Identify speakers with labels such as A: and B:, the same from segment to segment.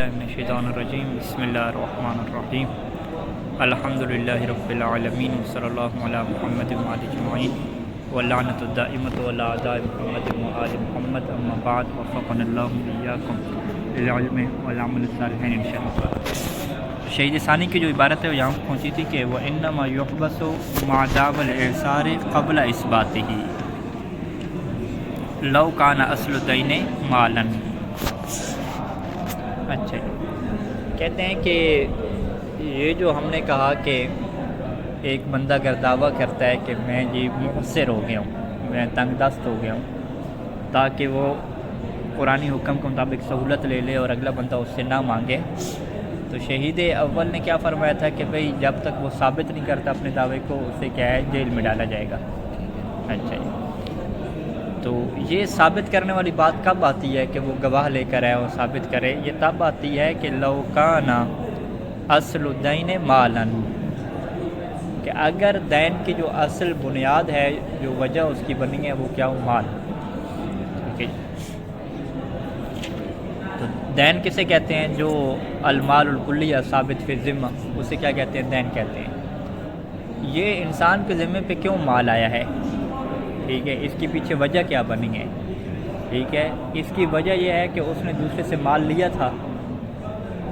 A: من الشیطان الرجیم بسم اللہ الرحمن الرحیم الحمدللہ رب العالمین صلی اللہ علی محمد وعلی اجمعین واللعنۃ الدائمۃ علی اعداء محمد وآل محمد اما بعد وفقنا اللہ وإیاکم للعلم والعمل الصالح انشاءاللہ۔ شہید ثانی کی جو عبارت ہے وہ یہاں پہنچی تھی کہ وَإِنَّمَا يُحْبَسُ مَعَ دَعْوَى الْإِعْسَارِ قَبْلَ إِثْبَاتِهِ لَوْ كَانَ أَصْلُ الدَّيْنِ مَالًا۔ اچھا، کہتے ہیں کہ یہ جو ہم نے کہا کہ ایک بندہ اگر دعویٰ کرتا ہے کہ میں جی مقصر ہو گیا ہوں، میں تنگ دست ہو گیا ہوں، تاکہ وہ قرآنی حکم کے مطابق سہولت لے لے اور اگلا بندہ اس سے نہ مانگے، تو شہید اول نے کیا فرمایا تھا کہ بھئی جب تک وہ ثابت نہیں کرتا اپنے دعوے کو، اسے کیا ہے جیل میں ڈالا جائے گا۔ اچھا جی، تو یہ ثابت کرنے والی بات کب آتی ہے کہ وہ گواہ لے کر آئے اور ثابت کرے؟ یہ تب آتی ہے کہ لو کان اصل الدین مالا، کہ اگر دین کی جو اصل بنیاد ہے، جو وجہ اس کی بنی ہے، وہ کیا ہو؟ مال۔ ٹھیک ہے، تو دین کسے کہتے ہیں؟ جو المال الکلی یا ثابت فی الذمہ، اسے کیا کہتے ہیں؟ دین کہتے ہیں۔ یہ انسان کے ذمے پہ کیوں مال آیا ہے؟ ٹھیک ہے، اس کے پیچھے وجہ کیا بنی ہے؟ ٹھیک ہے، اس کی وجہ یہ ہے کہ اس نے دوسرے سے مال لیا تھا،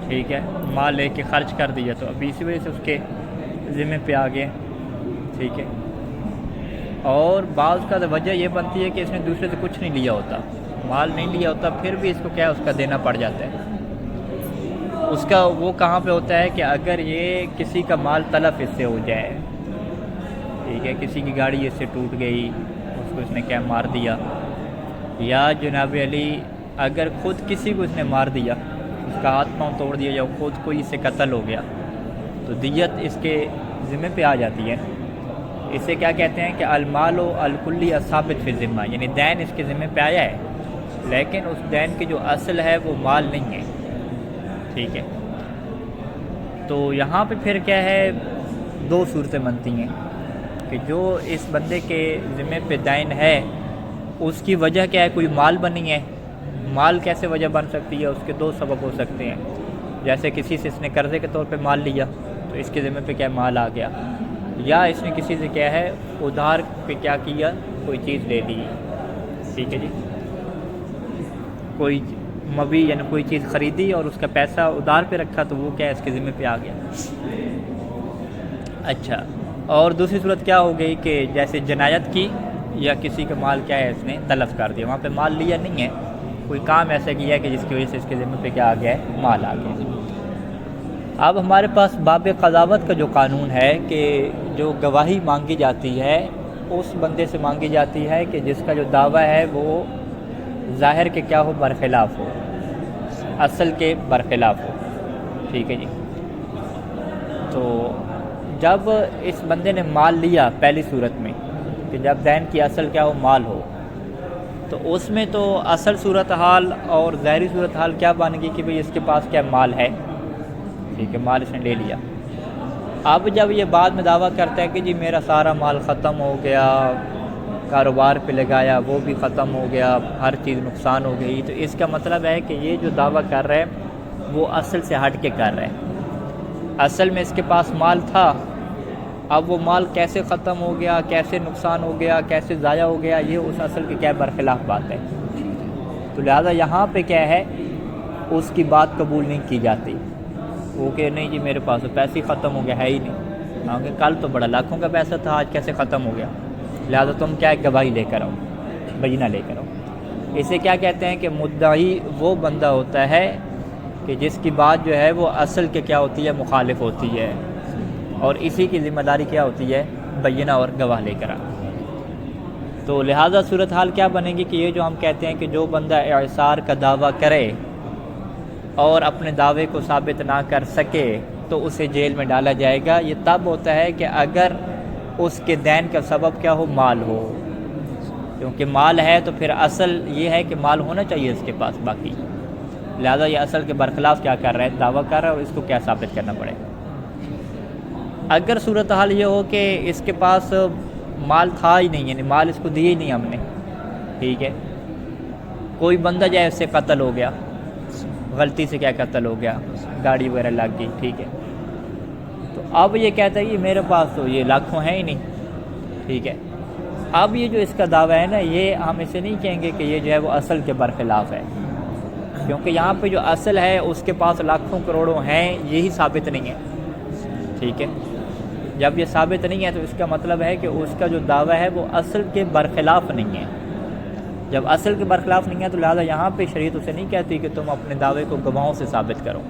A: ٹھیک ہے، مال لے کے خرچ کر دیا، تو ابھی اسی وجہ سے اس کے ذمے پہ آ گئے۔ ٹھیک ہے، اور بعض کا وجہ یہ بنتی ہے کہ اس نے دوسرے سے کچھ نہیں لیا ہوتا، مال نہیں لیا ہوتا، پھر بھی اس کو کیا اس کا دینا پڑ جاتا ہے۔ اس کا وہ کہاں پہ ہوتا ہے کہ اگر یہ کسی کا مال تلف اس سے ہو جائے، ٹھیک ہے، کسی کی گاڑی اس سے ٹوٹ گئی، اس کو اس نے کیا مار دیا، یا جناب علی اگر خود کسی کو اس نے مار دیا، اس کا ہاتھ پاؤں توڑ دیا، یا خود کوئی اس سے قتل ہو گیا، تو دیت اس کے ذمے پہ آ جاتی ہے۔ اسے کیا کہتے ہیں کہ المال و الکلی ثابت فی الذمہ، یعنی دین اس کے ذمے پہ آیا ہے، لیکن اس دین کی جو اصل ہے وہ مال نہیں ہے۔ ٹھیک ہے، تو یہاں پہ پھر کیا ہے، دو صورتیں بنتی ہیں کہ جو اس بندے کے ذمے پہ دین ہے اس کی وجہ کیا ہے؟ کوئی مال بنی ہے۔ مال کیسے وجہ بن سکتی ہے؟ اس کے دو سبب ہو سکتے ہیں، جیسے کسی سے اس نے قرضے کے طور پہ مال لیا تو اس کے ذمے پہ کیا مال آ گیا، یا اس نے کسی سے کیا ہے ادھار پہ کیا کیا، کوئی چیز لے لی، ٹھیک ہے جی، کوئی مبی یعنی کوئی چیز خریدی اور اس کا پیسہ ادھار پہ رکھا، تو وہ کیا اس کے ذمے پہ آ گیا۔ اچھا، اور دوسری صورت کیا ہو گئی کہ جیسے جنایت کی، یا کسی کا مال کیا ہے اس نے تلف کر دیا، وہاں پہ مال لیا نہیں ہے، کوئی کام ایسا کیا ہے کہ جس کی وجہ سے اس کے ذمے پہ کیا آ گیا ہے؟ مال آ گیا۔ اب ہمارے پاس باب قضاوت کا جو قانون ہے کہ جو گواہی مانگی جاتی ہے اس بندے سے مانگی جاتی ہے کہ جس کا جو دعویٰ ہے وہ ظاہر کے کیا ہو؟ برخلاف ہو، اصل کے برخلاف ہو۔ ٹھیک ہے جی، تو جب اس بندے نے مال لیا پہلی صورت میں، کہ جب دین کی اصل کیا ہو؟ مال ہو، تو اس میں تو اصل صورتحال اور ظاہری صورتحال کیا بن گئی کہ بھئی اس کے پاس کیا مال ہے، ٹھیک ہے، مال اس نے لے لیا۔ اب جب یہ بعد میں دعویٰ کرتا ہے کہ جی میرا سارا مال ختم ہو گیا، کاروبار پہ لگایا وہ بھی ختم ہو گیا، ہر چیز نقصان ہو گئی، تو اس کا مطلب ہے کہ یہ جو دعویٰ کر رہے ہیں وہ اصل سے ہٹ کے کر رہے ہیں۔ اصل میں اس کے پاس مال تھا، اب وہ مال کیسے ختم ہو گیا، کیسے نقصان ہو گیا، کیسے ضائع ہو گیا، یہ اس اصل کے کیا برخلاف بات ہے۔ تو لہذا یہاں پہ کیا ہے، اس کی بات قبول نہیں کی جاتی، وہ کہ نہیں جی میرے پاس تو پیسے ہی ختم ہو گیا، ہے ہی نہیں، کیونکہ کل تو بڑا لاکھوں کا پیسہ تھا، آج کیسے ختم ہو گیا، لہذا تم کیا ہے گواہی لے کر آؤ، بینہ لے کر آؤ۔ اسے کیا کہتے ہیں کہ مدعی وہ بندہ ہوتا ہے کہ جس کی بات جو ہے وہ اصل کے کیا ہوتی ہے؟ مخالف ہوتی ہے، اور اسی کی ذمہ داری کیا ہوتی ہے؟ بینہ اور گواہ لے کر آنا۔ تو لہٰذا صورتحال کیا بنے گی کہ یہ جو ہم کہتے ہیں کہ جو بندہ اعصار کا دعویٰ کرے اور اپنے دعوے کو ثابت نہ کر سکے تو اسے جیل میں ڈالا جائے گا۔ یہ تب ہوتا ہے کہ اگر اس کے دین کا سبب کیا ہو؟ مال ہو، کیونکہ مال ہے تو پھر اصل یہ ہے کہ مال ہونا چاہیے اس کے پاس باقی، لہذا یہ اصل کے برخلاف کیا کر رہا ہے؟ دعویٰ کر رہا ہے، اور اس کو کیا ثابت کرنا پڑے گا۔ اگر صورتحال یہ ہو کہ اس کے پاس مال تھا ہی نہیں، یعنی مال اس کو دیے ہی نہیں ہم نے، ٹھیک ہے، کوئی بندہ جائے اس سے قتل ہو گیا، غلطی سے کیا قتل ہو گیا، گاڑی وغیرہ لگ گئی، ٹھیک ہے، تو اب یہ کہتا ہے کہ میرے پاس تو یہ لاکھوں ہیں ہی نہیں، ٹھیک ہے۔ اب یہ جو اس کا دعویٰ ہے نا، یہ ہم اسے نہیں کہیں گے کہ یہ جو ہے وہ اصل کے برخلاف ہے، کیونکہ یہاں پہ جو اصل ہے اس کے پاس لاکھوں کروڑوں ہیں، یہی ثابت نہیں ہے، ٹھیک ہے۔ جب یہ ثابت نہیں ہے تو اس کا مطلب ہے کہ اس کا جو دعویٰ ہے وہ اصل کے برخلاف نہیں ہے۔ جب اصل کے برخلاف نہیں ہے تو لہٰذا یہاں پہ شریعت اسے نہیں کہتی کہ تم اپنے دعوے کو گواہوں سے ثابت کرو،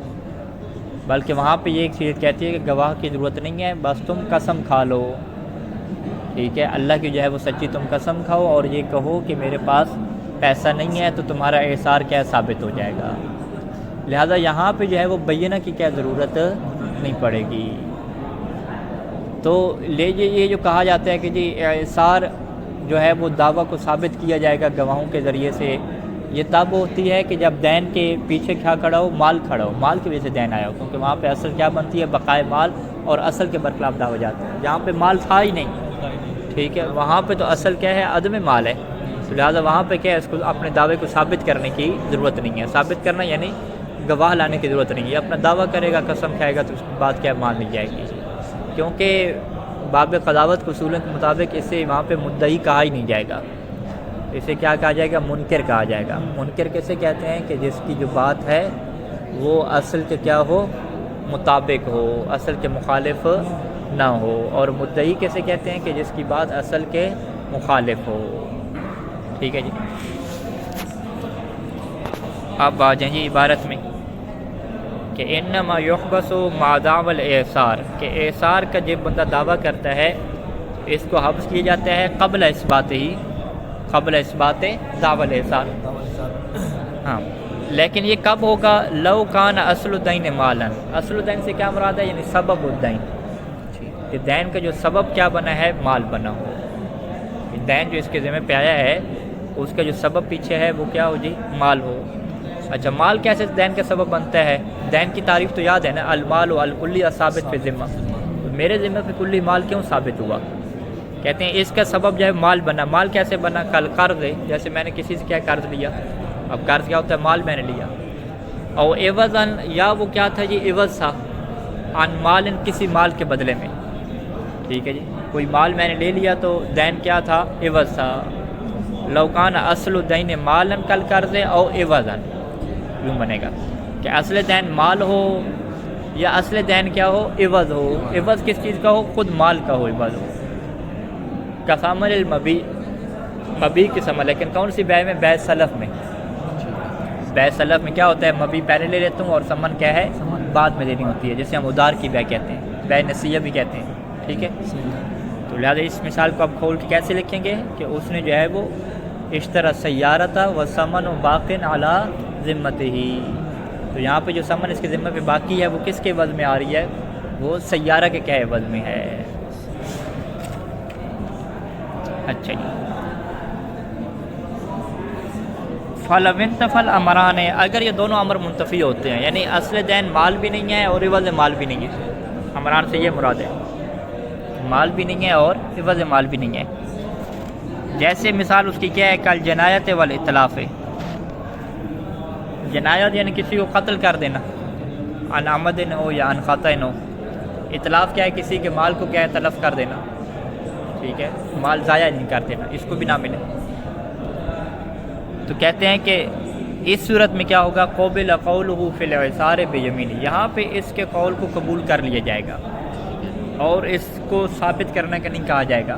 A: بلکہ وہاں پہ یہ ایک چیز کہتی ہے کہ گواہ کی ضرورت نہیں ہے، بس تم قسم کھا لو، ٹھیک ہے، اللہ کی جو ہے وہ سچی تم قسم کھاؤ اور یہ کہو کہ میرے پاس پیسہ نہیں ہے، تو تمہارا اعصار کیا ثابت ہو جائے گا۔ لہذا یہاں پہ جو ہے وہ بینہ کی کیا ضرورت نہیں پڑے گی۔ تو یہ جو کہا جاتا ہے کہ جی اعصار جو ہے وہ دعویٰ کو ثابت کیا جائے گا گواہوں کے ذریعے سے، یہ تب ہوتی ہے کہ جب دین کے پیچھے کیا کھڑا ہو، مال کھڑا ہو، مال کی وجہ سے دین آیا ہو، کیونکہ وہاں پہ اصل کیا بنتی ہے، بقائے مال، اور اصل کے برخلاف دعویٰ جاتا ہے۔ جہاں پہ مال تھا ہی نہیں، ٹھیک ہے، وہاں پہ تو اصل کیا ہے، عدم مال ہے، تو لہٰذا وہاں پہ کیا ہے، اس کو اپنے دعوے کو ثابت کرنے کی ضرورت نہیں ہے۔ ثابت کرنا یعنی گواہ لانے کی ضرورت نہیں ہے، اپنا دعویٰ کرے گا، قسم کھائے گا، تو اس کی بات کیا مان لی جائے گی، کیونکہ باب قضاوت کے اصول کے مطابق اسے وہاں پہ مدعی کہا ہی نہیں جائے گا، اسے کیا کہا جائے گا، منکر کہا جائے گا۔ منکر کیسے کہتے ہیں کہ جس کی جو بات ہے وہ اصل کے کیا ہو، مطابق ہو، اصل کے مخالف نہ ہو، اور مدعی کیسے کہتے ہیں کہ جس کی بات اصل کے مخالف ہو، ٹھیک ہے جی۔ اب آ جائیں جی عبارت میں کہ انما یحبس ما دعوی الاعصار، کہ اعصار کا جب بندہ دعویٰ کرتا ہے اس کو حبس کیا جاتا ہے قبل اثبات ہی، قبل اثبات دعوی الاعصار، ہاں، لیکن یہ کب ہوگا، لو کان اصل الدین مالا، اصل الدین سے کیا مراد ہے، یعنی سبب الدین، کہ دین کا جو سبب کیا بنا ہے، مال بنا ہو، دین جو اس کے ذمہ پہ آیا ہے اس کا جو سبب پیچھے ہے وہ کیا ہو جی، مال ہو۔ اچھا، مال کیسے دین کا سبب بنتا ہے، دین کی تعریف تو یاد ہے نا، المال و الکلی ثابت فی ذمہ، میرے ذمہ پہ کلی مال کیوں ثابت ہوا، کہتے ہیں اس کا سبب جو ہے مال بنا۔ مال کیسے بنا، کل قرض ہے، جیسے میں نے کسی سے کیا قرض لیا، اب قرض کیا ہوتا ہے، مال میں نے لیا، اور عوضاً، یا وہ کیا تھا جی، عوض تھا، عن مال، کسی مال کے بدلے میں، ٹھیک ہے جی، کوئی مال میں نے لے لیا تو دین کیا تھا، عوض تھا۔ لو کان اصل الدین مالا کل قرض او عوضاً، یوں بنے گا کہ اصل دین مال ہو یا اصل دین کیا ہو، عوض ہو۔ عوض کس چیز کا ہو، خود مال کا ہو، عوض ہو۔ کثمن المبی، مبی کی سمجھ، لیکن کون سی بے میں، بے سلف میں، بے سلف میں کیا ہوتا ہے، مبی پہلے لے لیتا ہوں اور سمن کیا ہے، بعد میں دینی ہوتی ہے، جسے ہم ادار کی بے کہتے ہیں، بے نسیہ بھی کہتے ہیں، ٹھیک ہے۔ تو لہٰذا اس مثال کو اب کھول کے کیسے لکھیں گے کہ اس نے جو ہے وہ اشترا سیارت و ثمن و باقن علی ذمتہ ہی، تو یہاں پہ جو ثمن اس کے ذمہ پہ باقی ہے وہ کس کے عوض میں آ رہی ہے، وہ سیارہ کے کیا عوض میں ہے۔ اچھا جی، فَلَوْ انْتَفَى الْأَمْرَانِ، اگر یہ دونوں امر منتفی ہوتے ہیں، یعنی اصل دین مال بھی نہیں ہے اور عوض مال بھی نہیں ہے، امران سے یہ مراد ہے، مال بھی نہیں ہے اور عوض مال بھی نہیں ہے۔ جیسے مثال اس کی کیا ہے، کل جنایت والاطلاف، جنایت یعنی کسی کو قتل کر دینا، عن عمد ہو یا عن خطأ ہو، اطلاف کیا ہے، کسی کے مال کو کیا ہے، تلف کر دینا، ٹھیک ہے، مال ضائع نہیں کر دینا، اس کو بھی نہ ملے۔ تو کہتے ہیں کہ اس صورت میں کیا ہوگا، قبل قولہ فی الاعصار بیمینہ، یہاں پہ اس کے قول کو قبول کر لیا جائے گا اور اس کو ثابت کرنے کا نہیں کہا جائے گا،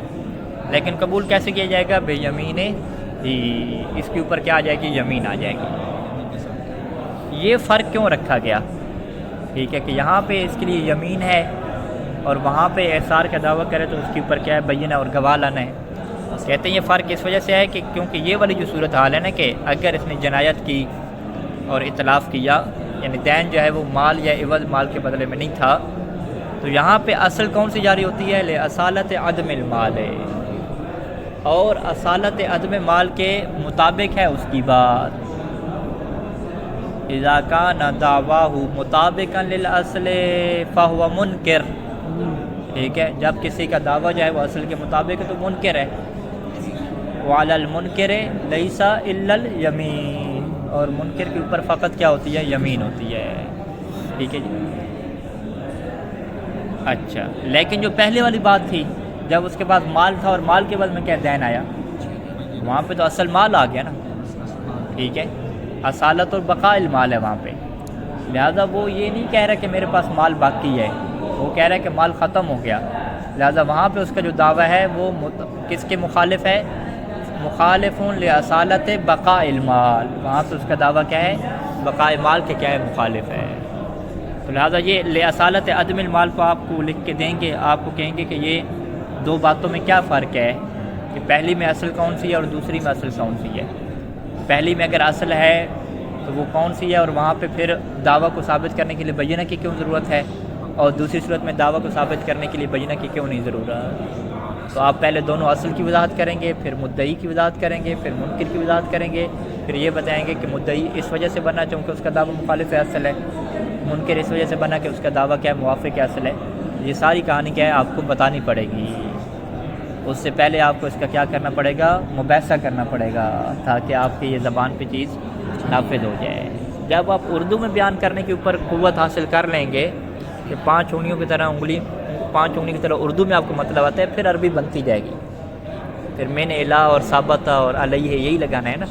A: لیکن قبول کیسے کیا جائے گا، بیمینہ ہی، اس کے اوپر کیا آ جائے گی، یمین آ جائے گی۔ یہ فرق کیوں رکھا گیا، ٹھیک ہے، کہ یہاں پہ اس کے لیے یمین ہے اور وہاں پہ اعصار کا دعویٰ کرے تو اس کے اوپر کیا ہے، بینہ اور گواہ لانا ہے۔ کہتے ہیں یہ فرق اس وجہ سے ہے کہ کیونکہ یہ والی جو صورت حال ہے نا، کہ اگر اس نے جنایت کی اور اطلاف کیا، یعنی دین جو ہے وہ مال یا عوض مال کے بدلے میں نہیں تھا، تو یہاں پہ اصل کون سی جاری ہوتی ہے، لِأَصَالَةِ عَدْمِ الْمَالِ، اور اصالت عدم مال کے مطابق ہے اس کی بات، اذا کان دعواہ مطابقا للاصل فہو منکر، ٹھیک ہے، جب کسی کا دعویٰ جو ہے وہ اصل کے مطابق ہے تو منکر ہے، وعلی المنکر لیس الا الیمین، اور منکر کے اوپر فقط کیا ہوتی ہے؟ یمین ہوتی ہے، ٹھیک ہے جی۔ اچھا، لیکن جو پہلے والی بات تھی جب اس کے پاس مال تھا اور مال کے بعد میں کیا دین آیا، وہاں پہ تو اصل مال آ گیا نا، ٹھیک ہے، اصالت اور بقاء المال ہے وہاں پہ، لہذا وہ یہ نہیں کہہ رہا کہ میرے پاس مال باقی ہے، وہ کہہ رہا ہے کہ مال ختم ہو گیا، لہذا وہاں پہ اس کا جو دعویٰ ہے وہ کس کے مخالف ہے؟ مخالف لأصالت بقاء المال، وہاں پہ اس کا دعویٰ کیا ہے؟ بقاء مال کے کیا ہے؟ مخالف ہے۔ تو لہٰذا یہ لأصالت عدم المال کو آپ کو لکھ کے دیں گے، آپ کو کہیں گے کہ یہ دو باتوں میں کیا فرق ہے، کہ پہلی میں اصل کون سی ہے اور دوسری میں اصل کون سی ہے۔ پہلی میں اگر اصل ہے تو وہ کون سی ہے، اور وہاں پہ پھر دعویٰ کو ثابت کرنے کے لیے بینہ کی کیوں ضرورت ہے، اور دوسری صورت میں دعویٰ کو ثابت کرنے کے لیے بینہ کی کیوں نہیں ضرورت۔ تو آپ پہلے دونوں اصل کی وضاحت کریں گے، پھر مدعی کی وضاحت کریں گے، پھر منکر کی وضاحت کریں گے، پھر یہ بتائیں گے کہ مدعی اس وجہ سے بنا چونکہ اس کا دعویٰ مخالف ہے اصل ہے، منکر اس وجہ سے بنا کہ اس کا دعویٰ کیا ہے؟ موافق ہے اصل ہے۔ یہ ساری کہانی کیا ہے؟ آپ کو بتانی پڑے گی، اس سے پہلے آپ کو اس کا کیا کرنا پڑے گا؟ مباحثہ کرنا پڑے گا، تاکہ آپ کی یہ زبان پہ چیز نافذ ہو جائے۔ جب آپ اردو میں بیان کرنے کے اوپر قوت حاصل کر لیں گے کہ 5 انگلیوں کی طرح 5 انگلی کی طرح اردو میں آپ کو مطلب آتا ہے، پھر عربی بنتی جائے گی، پھر میں نے الہ اور ثابتہ اور علیہ یہی لگانا ہے نا۔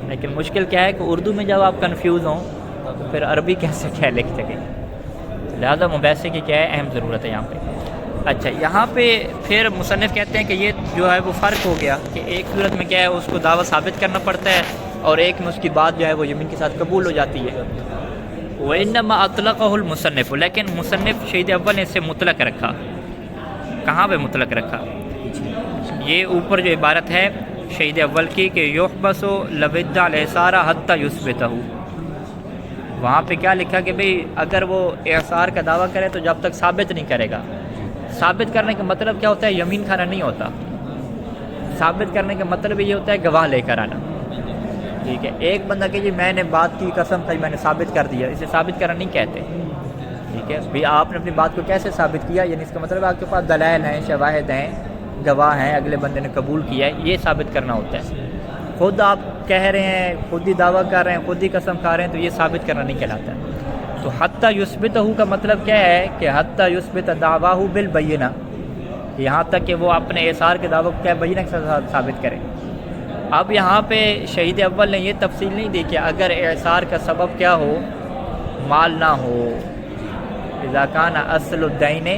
A: لیکن مشکل کیا ہے کہ اردو میں جب آپ کنفیوز ہوں تو پھر عربی کیسے کیا لکھ سکیں، لہٰذا مباحثے کی کیا ہے؟ اہم ضرورت ہے یہاں پہ۔ اچھا، یہاں پہ پھر مصنف کہتے ہیں کہ یہ جو ہے وہ فرق ہو گیا کہ ایک صورت میں کیا ہے اس کو دعویٰ ثابت کرنا پڑتا ہے، اور ایک میں اس کی بات جو ہے وہ یمین کے ساتھ قبول ہو جاتی ہے۔ وَإِنَّمَا أَطْلَقَهُ الْمُصَنِّفُ، لیکن مصنف شہید اول نے اسے مطلق رکھا۔ کہاں پہ مطلق رکھا؟ یہ اوپر جو عبارت ہے شہید اول کی کہ يُحْبَسُ لَوِ ادَّعَ الْإِعْصَارَ حَتَّى يُثْبِتَهُ، وہاں پہ کیا لکھا کہ بھئی اگر وہ اعصار کا دعویٰ کرے تو جب تک ثابت نہیں کرے گا۔ ثابت کرنے کا مطلب کیا ہوتا ہے؟ یمین کھانا نہیں ہوتا، ثابت کرنے کا مطلب یہ ہوتا ہے گواہ لے کر آنا، ٹھیک ہے۔ ایک بندہ کہ جی میں نے بات کی قسم کھائی، میں نے ثابت کر دیا، اسے ثابت کرنا نہیں کہتے، ٹھیک ہے۔ بھی آپ نے اپنی بات کو کیسے ثابت کیا، یعنی اس کا مطلب آپ کے پاس دلائل ہیں، شواہد ہیں، گواہ ہیں، اگلے بندے نے قبول کیا ہے، یہ ثابت کرنا ہوتا ہے۔ خود آپ کہہ رہے ہیں، خود ہی دعویٰ کر رہے ہیں، خود ہی قسم کھا رہے ہیں، تو یہ ثابت کرنا نہیں کہلاتا ہے۔ تو حتیٰ یثبتہ کا مطلب کیا ہے کہ حتیٰ یثبت دعواہ بالبینہ، یہاں تک کہ وہ اپنے اعصار کے دعویٰ کو کیا بینہ کے ساتھ ثابت کریں۔ اب یہاں پہ شہید اول نے یہ تفصیل نہیں دی کہ اگر اعصار کا سبب کیا ہو، مال نہ ہو، اذا کان اصل الدین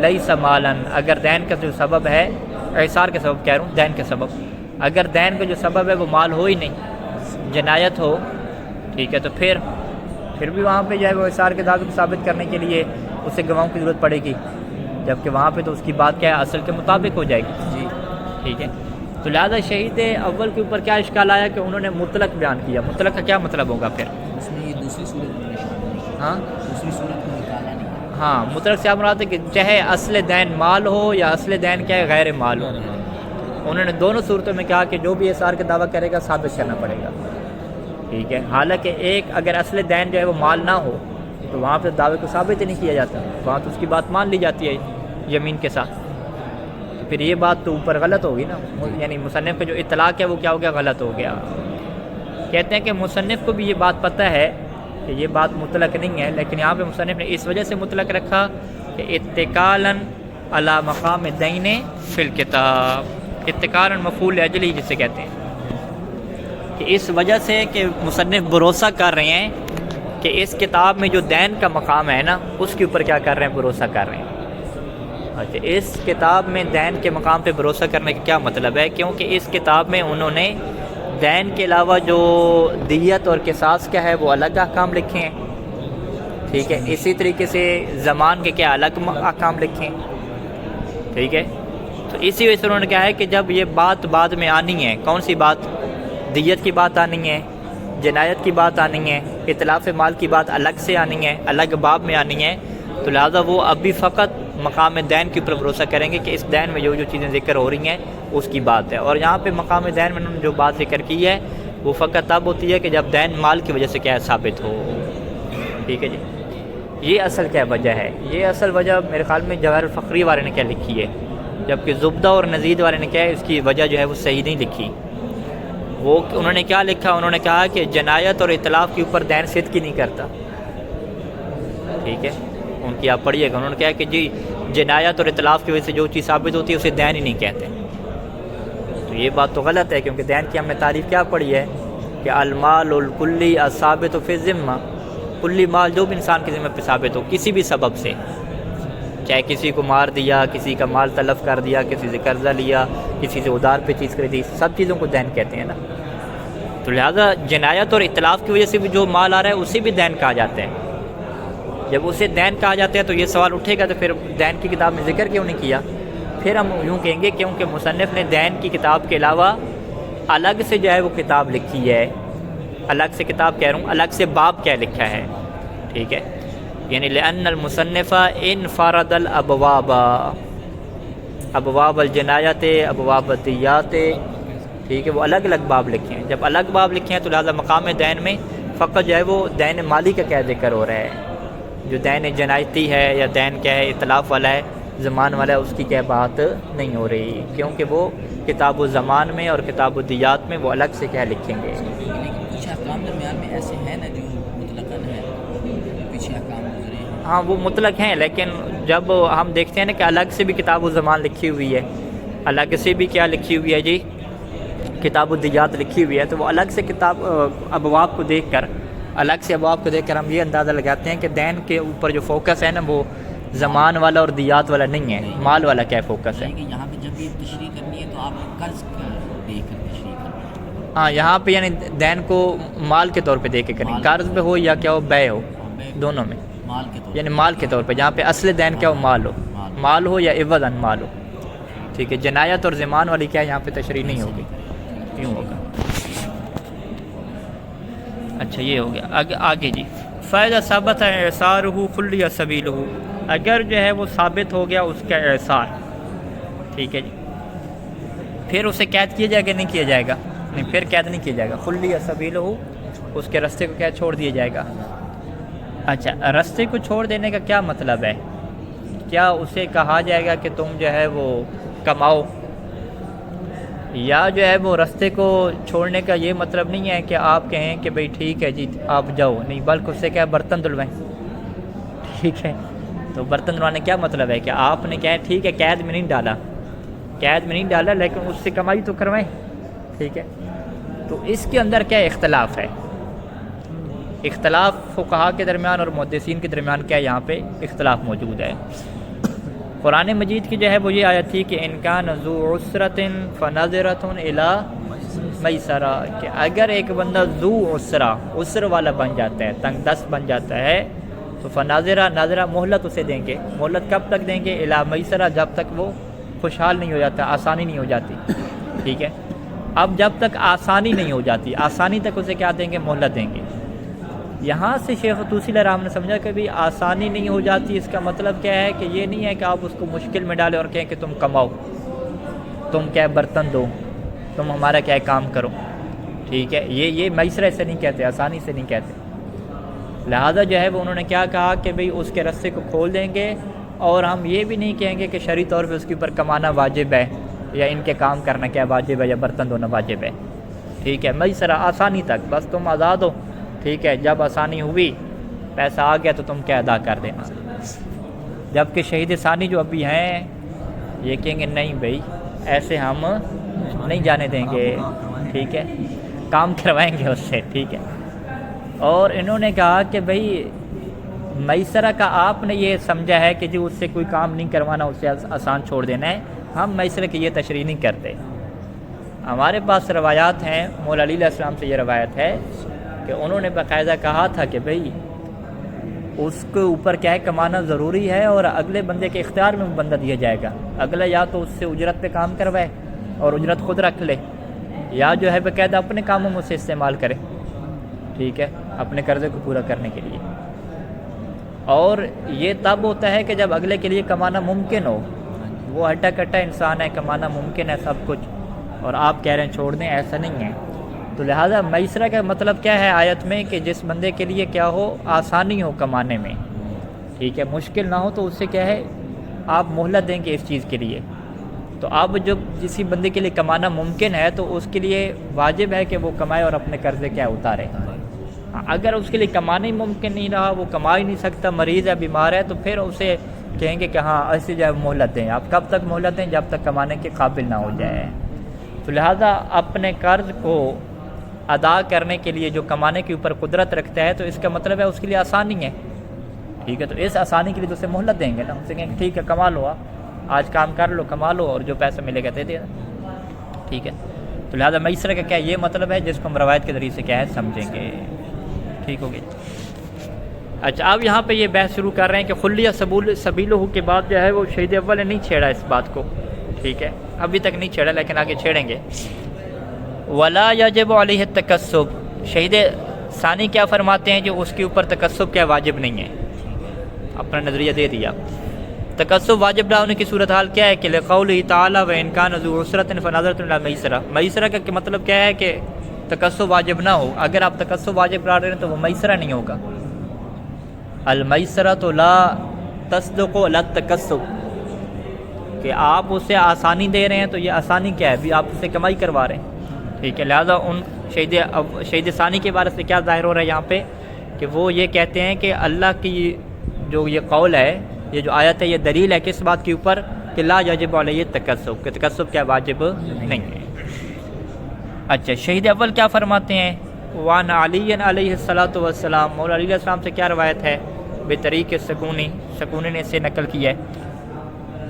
A: لیس مالا، اگر دین کا جو سبب ہے، اعصار کے سبب کہہ رہا ہوں، دین کے سبب، اگر دین کا جو سبب ہے وہ مال ہو ہی نہیں، جنایت ہو، ٹھیک ہے، تو پھر بھی وہاں پہ جو ہے وہ اعصار کے دعوے کو ثابت کرنے کے لیے اسے گواہوں کی ضرورت پڑے گی، جبکہ وہاں پہ تو اس کی بات کیا ہے؟ اصل کے مطابق ہو جائے گی، جی ٹھیک ہے۔ تو لہٰذا شہید اول کے اوپر کیا اشکال آیا کہ انہوں نے مطلق بیان کیا۔ مطلق کا کیا مطلب ہوگا پھر؟
B: اس میں یہ دوسری صورت میں نشان نہیں،
A: ہاں
B: دوسری صورت کو نکالا نہیں۔
A: ہاں، مطلق سے آپ مراد ہے کہ چاہے اصل دین مال ہو یا اصل دین کیا ہے؟ غیر مال ہو۔ انہوں نے دونوں صورتوں میں کہا کہ جو بھی اعصار کا دعویٰ کرے گا ثابت کرنا پڑے گا، ٹھیک ہے۔ حالانکہ ایک اگر اصل دین جو ہے وہ مال نہ ہو تو وہاں پہ دعوے کو ثابت ہی نہیں کیا جاتا، وہاں تو اس کی بات مان لی جاتی ہے یمین کے ساتھ، تو پھر یہ بات تو اوپر غلط ہوگی نا، یعنی مصنف کا جو اطلاق ہے وہ کیا ہو گیا؟ غلط ہو گیا۔ کہتے ہیں کہ مصنف کو بھی یہ بات پتہ ہے کہ یہ بات مطلق نہیں ہے، لیکن یہاں پہ مصنف نے اس وجہ سے مطلق رکھا کہ اتکالاً علی مقام الدین فی الکتاب، اتکالاً مفعول اجلی جسے کہتے ہیں، کہ اس وجہ سے کہ مصنف بھروسہ کر رہے ہیں کہ اس کتاب میں جو دین کا مقام ہے نا اس کے اوپر کیا کر رہے ہیں؟ بھروسہ کر رہے ہیں۔ اچھا، اس کتاب میں دین کے مقام پہ بھروسہ کرنے کا کیا مطلب ہے؟ کیونکہ اس کتاب میں انہوں نے دین کے علاوہ جو دیت اور قصاص کیا ہے وہ الگ احکام لکھے ہیں، ٹھیک ہے۔ اسی طریقے سے زمان کے کیا الگ احکام لکھے ہیں، ٹھیک ہے۔ تو اسی وجہ سے انہوں نے کہا ہے کہ جب یہ بات بعد میں آنی ہے، کون سی بات؟ دیت کی بات آنی ہے، جنایت کی بات آنی ہے، اتلاف مال کی بات الگ سے آنی ہے، الگ باب میں آنی ہے، تو لہٰذا وہ ابھی فقط مقام دین کے اوپر بھروسہ کریں گے کہ اس دین میں جو چیزیں ذکر ہو رہی ہیں اس کی بات ہے۔ اور یہاں پہ مقام دین میں انہوں نے جو بات ذکر کی ہے وہ فقط تب ہوتی ہے کہ جب دین مال کی وجہ سے کیا ہے؟ ثابت ہو، ٹھیک ہے جی۔ یہ اصل کیا وجہ ہے؟ یہ اصل وجہ میرے خیال میں جواہر الفقری والے نے کیا لکھی ہے، جبکہ زبدہ اور نزید والے نے کیا ہے اس کی وجہ جو ہے وہ صحیح نہیں لکھی۔ وہ انہوں نے کیا لکھا؟ انہوں نے کہا کہ جنایت اور اطلاف کے اوپر دین صدق کی نہیں کرتا. ٹھیک ہے، ان کی آپ پڑھیے گا. انہوں نے کہا کہ جی جنایت اور اطلاف کی وجہ سے جو چیز ثابت ہوتی ہے اسے دین ہی نہیں کہتے. تو یہ بات تو غلط ہے، کیونکہ دین کی ہم نے تعریف کیا پڑھی ہے کہ المال الکلی الثابت فی الذمہ، کلی مال جو بھی انسان کے ذمہ پہ ثابت ہو کسی بھی سبب سے، چاہے کسی کو مار دیا، کسی کا مال تلف کر دیا، کسی سے قرضہ لیا، کسی سے ادھار پہ چیز خریدی، سب چیزوں کو دین کہتے ہیں نا. تو لہٰذا جنایت اور اطلاف کی وجہ سے بھی جو مال آ رہا ہے اسے بھی دین کہا جاتا ہے. جب اسے دین کہا جاتا ہے تو یہ سوال اٹھے گا تو پھر دین کی کتاب میں ذکر کیوں نہیں کیا؟ پھر ہم یوں کہیں گے کیونکہ مصنف نے دین کی کتاب کے علاوہ الگ سے جو ہے وہ کتاب لکھی ہے. الگ سے کتاب کہہ رہا ہوں، الگ سے باب کیا لکھا ہے. ٹھیک ہے، یعنی لأن المصنف انفرد الابواب، ابواب الجنایت، ابواب الدیات. ٹھیک ہے، وہ الگ الگ باب لکھے ہیں. جب الگ باب لکھے ہیں تو لہٰذا مقام دین میں فقط جو ہے وہ دین مالی کا کیا ذکر ہو رہا ہے. جو دین جنایتی ہے یا دین کیا ہے اطلاف والا ہے، زمان والا ہے، اس کی کیا بات نہیں ہو رہی، کیونکہ وہ کتاب الزمان میں اور کتاب الدیات میں وہ الگ سے کیا لکھیں گے.
B: لیکن کچھ احکام درمیان میں ایسے ہیں نا جو مطلقاً ہے، پیچھے احکام گزرے ہیں.
A: ہاں وہ مطلق ہیں، لیکن جب ہم دیکھتے ہیں نا کہ الگ سے بھی کتاب الزمان لکھی ہوئی ہے، الگ سے بھی کیا لکھی ہوئی ہے جی کتاب الدیات لکھی ہوئی ہے، تو وہ الگ سے کتاب ابواب کو دیکھ کر، الگ سے ابواب کو دیکھ کر ہم یہ اندازہ لگاتے ہیں کہ دین کے اوپر جو فوکس ہے نا وہ زمان والا اور دیات والا نہیں ہے، مال والا کیا فوکس ہے.
B: کہ یہاں پہ جب یہ تشریح کرنی ہے تو آپ نے قرض دے کر تشریح کرنی ہے.
A: ہاں یہاں پہ یعنی دین کو مال کے طور پہ دے کے کریں، قرض میں ہو یا کیا ہو، بے ہو، دونوں میں،
B: مال کے طور
A: یعنی مال کے طور پہ جہاں پہ اصل دین کیا ہو، مال ہو یا عوضاً مال ہو. ٹھیک ہے، جنایت اور زمان والی کیا یہاں پہ تشریح نہیں ہوگی، یوں ہوگا. اچھا یہ ہو گیا. آگے جی فائدہ ثابت ہے اعصارہ خلی سبیلہ، اگر جو ہے وہ ثابت ہو گیا اس کا اعصار. ٹھیک ہے جی، پھر اسے قید کیا جائے گا نہیں کیا جائے گا؟ نہیں، پھر قید نہیں کیا جائے گا. خلی سبیلہ، اس کے رستے کو کیا چھوڑ دیا جائے گا. اچھا، رستے کو چھوڑ دینے کا کیا مطلب ہے؟ کیا اسے کہا جائے گا کہ تم جو ہے وہ کماؤ، یا جو ہے وہ رستے کو چھوڑنے کا یہ مطلب نہیں ہے کہ آپ کہیں کہ بھئی ٹھیک ہے جی آپ جاؤ، نہیں، بلکہ اس سے کیا برتن دھلوائیں. ٹھیک ہے، تو برتن دھلوانے کیا مطلب ہے کہ آپ نے کیا ہے ٹھیک ہے قید میں نہیں ڈالا، قید میں نہیں ڈالا لیکن اس سے کمائی تو کروائیں. ٹھیک ہے، تو اس کے اندر کیا اختلاف ہے؟ اختلاف فقہاء کے درمیان اور محدثین کے درمیان کیا یہاں پہ اختلاف موجود ہے. قرآن مجید کی جو ہے وہ یہ آیت تھی کہ ان کان ذو عسرۃ فنظرۃ الی میسرہ، کہ اگر ایک بندہ ذو عسر والا بن جاتا ہے، تنگ دست بن جاتا ہے، تو فناظرہ، ناظرہ مہلت اسے دیں گے. مہلت کب تک دیں گے؟ الی میسرہ، جب تک وہ خوشحال نہیں ہو جاتا، آسانی نہیں ہو جاتی. ٹھیک ہے، اب جب تک آسانی نہیں ہو جاتی، آسانی تک اسے کیا دیں گے؟ مہلت دیں گے. یہاں سے شیخ طوسی علیہ الرحمہ نے سمجھا کہ بھی آسانی نہیں ہو جاتی، اس کا مطلب کیا ہے کہ یہ نہیں ہے کہ آپ اس کو مشکل میں ڈالیں اور کہیں کہ تم کماؤ، تم کیا برتن دو، تم ہمارا کیا کام کرو. ٹھیک ہے، یہ میسرہ سے نہیں کہتے، آسانی سے نہیں کہتے. لہذا جو ہے وہ انہوں نے کیا کہا کہ بھئی اس کے رستے کو کھول دیں گے، اور ہم یہ بھی نہیں کہیں گے کہ شرعی طور پہ اس کے اوپر کمانا واجب ہے، یا ان کے کام کرنا کیا واجب ہے، یا برتن دھونا واجب ہے. ٹھیک ہے، میسرہ آسانی تک، بس تم آزاد ہو. ٹھیک ہے، جب آسانی ہوئی، پیسہ آ گیا تو تم کیا ادا کر دینا. جبکہ شہید ثانی جو ابھی ہیں یہ کہیں گے نہیں بھائی ایسے ہم نہیں جانے دیں گے. ٹھیک ہے، کام کروائیں گے اس سے. ٹھیک ہے، اور انہوں نے کہا کہ بھائی میسرہ کا آپ نے یہ سمجھا ہے کہ جو اس سے کوئی کام نہیں کروانا، اس سے آسان چھوڑ دینا ہے، ہم میسرہ کی یہ تشریح نہیں کرتے. ہمارے پاس روایات ہیں، مولا علی علیہ السلام سے یہ روایت ہے کہ انہوں نے باقاعدہ کہا تھا کہ بھئی اس کے اوپر کیا ہے کمانا ضروری ہے، اور اگلے بندے کے اختیار میں وہ بندہ دیا جائے گا. اگلا یا تو اس سے اجرت پہ کام کروائے اور اجرت خود رکھ لے، یا جو ہے باقاعدہ اپنے کاموں میں اسے استعمال کرے. ٹھیک ہے، اپنے قرضے کو پورا کرنے کے لیے. اور یہ تب ہوتا ہے کہ جب اگلے کے لیے کمانا ممکن ہو. وہ ہٹا کٹا انسان ہے، کمانا ممکن ہے سب کچھ، اور آپ کہہ رہے ہیں چھوڑ دیں، ایسا نہیں ہے. تو لہٰذا میسرہ کا مطلب کیا ہے آیت میں کہ جس بندے کے لیے کیا ہو آسانی ہو کمانے میں. ٹھیک ہے، مشکل نہ ہو تو اس سے کیا ہے آپ مہلت دیں گے اس چیز کے لیے. تو اب جب کسی بندے کے لیے کمانا ممکن ہے تو اس کے لیے واجب ہے کہ وہ کمائے اور اپنے قرضے کیا اتارے۔ اگر اس کے لیے کمانا ہی ممکن نہیں رہا، وہ کما ہی نہیں سکتا، مریض ہے، بیمار ہے، تو پھر اسے کہیں گے کہ ہاں ایسی جو ہے مہلت دیں۔ آپ کب تک مہلت دیں؟ جب تک کمانے کے قابل نہ ہو جائے۔ تو لہٰذا اپنے قرض کو ادا کرنے کے لیے جو کمانے کے اوپر قدرت رکھتا ہے تو اس کا مطلب ہے اس کے لیے آسانی ہے، ٹھیک ہے۔ تو اس آسانی کے لیے تو اسے مہلت دیں گے نا، اسے کہیں گے ٹھیک ہے کما لو، آج کام کر لو، کما لو، اور جو پیسہ ملے گا دے دے، ٹھیک ہے۔ تو لہٰذا میسر کا کیا یہ مطلب ہے جس کو ہم روایت کے ذریعے سے کیا ہے سمجھیں گے، ٹھیک ہو گئی۔ اچھا اب یہاں پہ یہ بحث شروع کر رہے ہیں کہ خلیہ سبیلہ کے بعد جو ہے وہ شہید اول نے نہیں چھیڑا اس بات کو، ٹھیک ہے، ابھی تک نہیں چھیڑا لیکن آگے چھیڑیں گے۔ ولا یجب علیہ التکسب، شہید ثانی کیا فرماتے ہیں جو اس کے اوپر تکسب کیا واجب نہیں ہے، اپنا نظریہ دے دیا۔ تکسب واجب نہ ہونے کی صورتحال کیا ہے کہ لقولہ تعالی وان کان ذو عسرۃ فنظرۃ الی میسرہ، میسرہ کا مطلب کیا ہے کہ تکسب واجب نہ ہو، اگر آپ تکسب واجب قرار دے رہے ہیں تو وہ میسرہ نہیں ہوگا۔ المیسرۃ لا تصدق علی التکسب، کہ آپ اسے آسانی دے رہے ہیں تو یہ آسانی کیا ہے، بھی آپ اسے کمائی کروا رہے ہیں، ٹھیک ہے۔ لہٰذا ان شہید ثانی کے بارے سے کیا ظاہر ہو رہا ہے یہاں پہ کہ وہ یہ کہتے ہیں کہ اللہ کی جو یہ قول ہے، یہ جو آیت ہے، یہ دلیل ہے کس بات کے اوپر کہ لا یجب علیہ التکسب، کہ تکسب کیا واجب نہیں ہے۔ اچھا شہید اول کیا فرماتے ہیں؟ وعن علی علیہ الصلاۃ والسلام، مولا علی علیہ السلام سے کیا روایت ہے؟ بطریق سکونی نے اسے نقل کی ہے